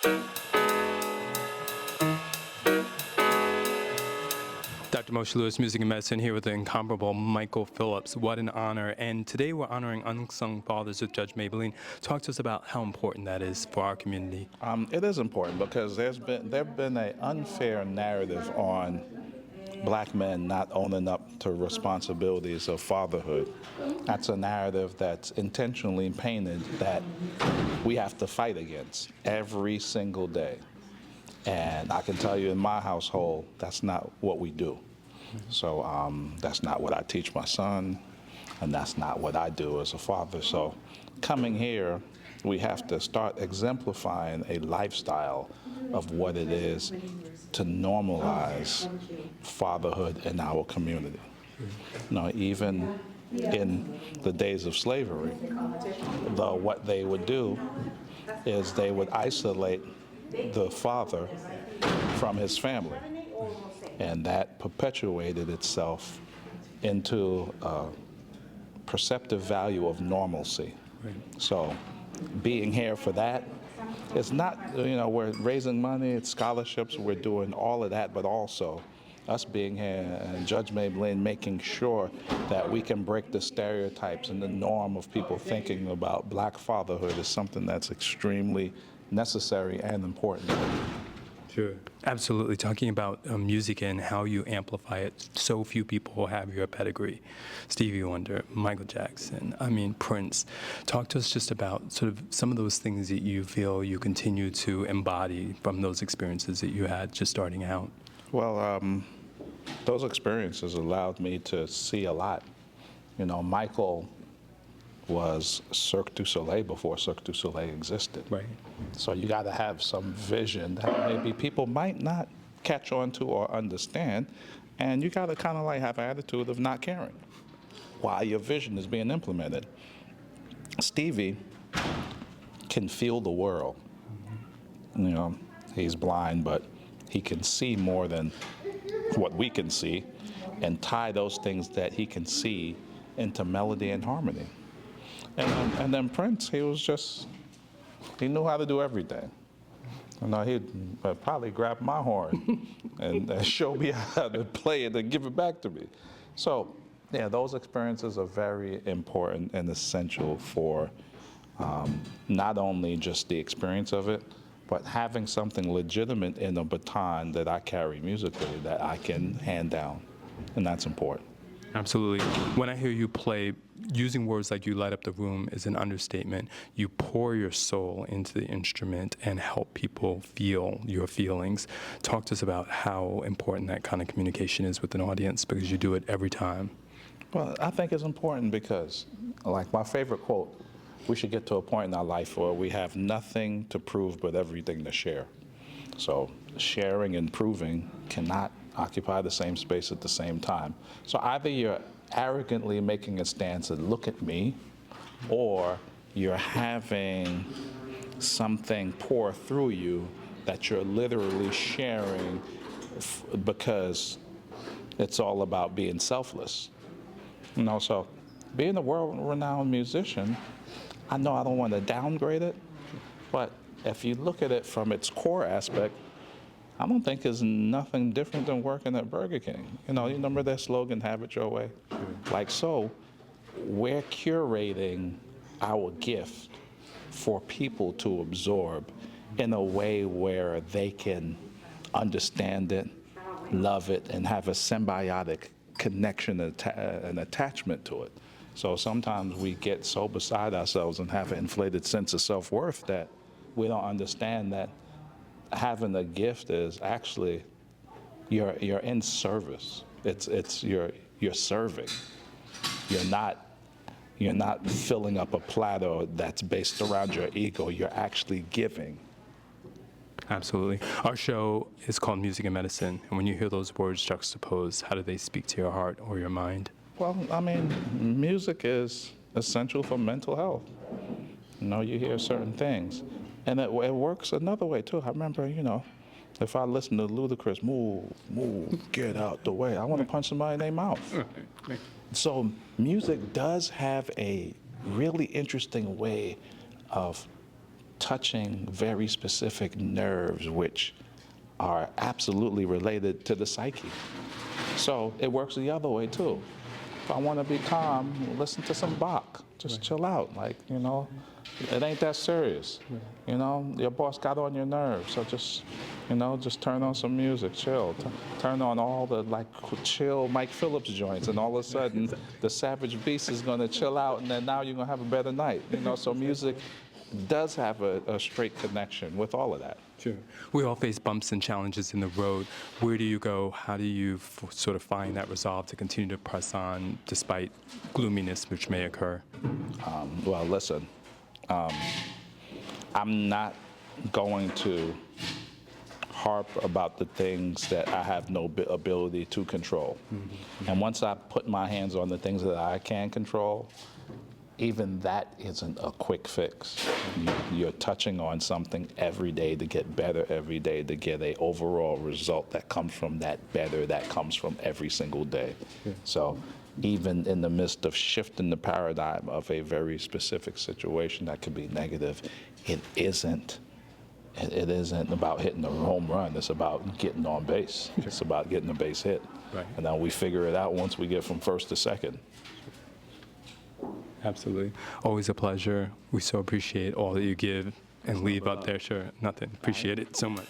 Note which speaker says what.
Speaker 1: Dr. Moshe Lewis, Music and Medicine, here with the incomparable Michael Phillips. What an honor. And today we're honoring Unsung Fathers with Judge Maybelline. Talk to us about how important that is for our community.
Speaker 2: It is important because there's been an unfair narrative on black men not owning up to responsibilities of fatherhood. That's a narrative that's intentionally painted that we have to fight against every single day. And I can tell you in my household, that's not what we do. So that's not what I teach my son, and that's not what I do as a father. So coming here, we have to start exemplifying a lifestyle of what it is to normalize fatherhood in our community. Even in the days of slavery, what they would do is they would isolate the father from his family. And that perpetuated itself into a perceptive value of normalcy. Right. So being here for that, it's not, we're raising money, it's scholarships, we're doing all of that, but also us being here and Judge Maybelline making sure that we can break the stereotypes and the norm of people thinking about black fatherhood is something that's extremely necessary and important.
Speaker 1: Sure. Absolutely. Talking about music and how you amplify it. So few people have your pedigree. Stevie Wonder, Michael Jackson, Prince. Talk to us just about sort of some of those things that you feel you continue to embody from those experiences that you had just starting out.
Speaker 2: Well, those experiences allowed me to see a lot. Michael was Cirque du Soleil before Cirque du Soleil existed.
Speaker 1: Right.
Speaker 2: So you got to have some vision that maybe people might not catch on to or understand, and you got to kind of like have an attitude of not caring while your vision is being implemented. Stevie can feel the world. He's blind, but he can see more than what we can see and tie those things that he can see into melody and harmony. And then Prince, he knew how to do everything. He'd probably grab my horn and show me how to play it and give it back to me. So, yeah, those experiences are very important and essential for not only just the experience of it, but having something legitimate in a baton that I carry musically that I can hand down, and that's important.
Speaker 1: Absolutely. When I hear you play, using words like "you light up the room" is an understatement. You pour your soul into the instrument and help people feel your feelings. Talk to us about how important that kind of communication is with an audience, because you do it every time.
Speaker 2: Well, I think it's important because, like my favorite quote, we should get to a point in our life where we have nothing to prove but everything to share. So sharing and proving cannot occupy the same space at the same time. So either you're arrogantly making a stance and look at me, or you're having something pour through you that you're literally sharing because it's all about being selfless. So being a world-renowned musician, I know I don't want to downgrade it, but if you look at it from its core aspect, I don't think it's nothing different than working at Burger King. You remember their slogan, "Have it your way"? Like so, we're curating our gift for people to absorb in a way where they can understand it, love it, and have a symbiotic connection and attachment to it. So sometimes we get so beside ourselves and have an inflated sense of self-worth that we don't understand that having a gift is actually you're in service. It's you're serving. You're not filling up a platter that's based around your ego. You're actually giving.
Speaker 1: Absolutely. Our show is called Music and Medicine, and when you hear those words juxtaposed, how do they speak to your heart or your mind?
Speaker 2: Well, music is essential for mental health. You hear certain things. And it works another way, too. I remember, if I listen to Ludacris, move, get out the way, I want to punch somebody in their mouth. So music does have a really interesting way of touching very specific nerves, which are absolutely related to the psyche. So it works the other way too. If I want to be calm, listen to some Bach. Just chill out, like, you know, it ain't that serious. You know, your boss got on your nerves, so just, you know, just turn on some music, chill. Turn on all the, like, chill Mike Phillips joints, and all of a sudden, the savage beast is going to chill out, and then now you're going to have a better night. You know, so music does have a straight connection with all of that.
Speaker 1: Sure. We all face bumps and challenges in the road. Where do you go? How do you sort of find that resolve to continue to press on despite gloominess which may occur?
Speaker 2: Well, listen, I'm not going to harp about the things that I have no ability to control. Mm-hmm. And once I put my hands on the things that I can control, even that isn't a quick fix. You're touching on something every day to get better every day, to get an overall result that comes from that better, that comes from every single day. Yeah. So even in the midst of shifting the paradigm of a very specific situation that could be negative, it isn't about hitting a home run. It's about getting on base. Sure. It's about getting the base hit. Right. And then we figure it out once we get from first to second.
Speaker 1: Absolutely. Always a pleasure. We so appreciate all that you give and leave out there. Sure, nothing. Appreciate it so much.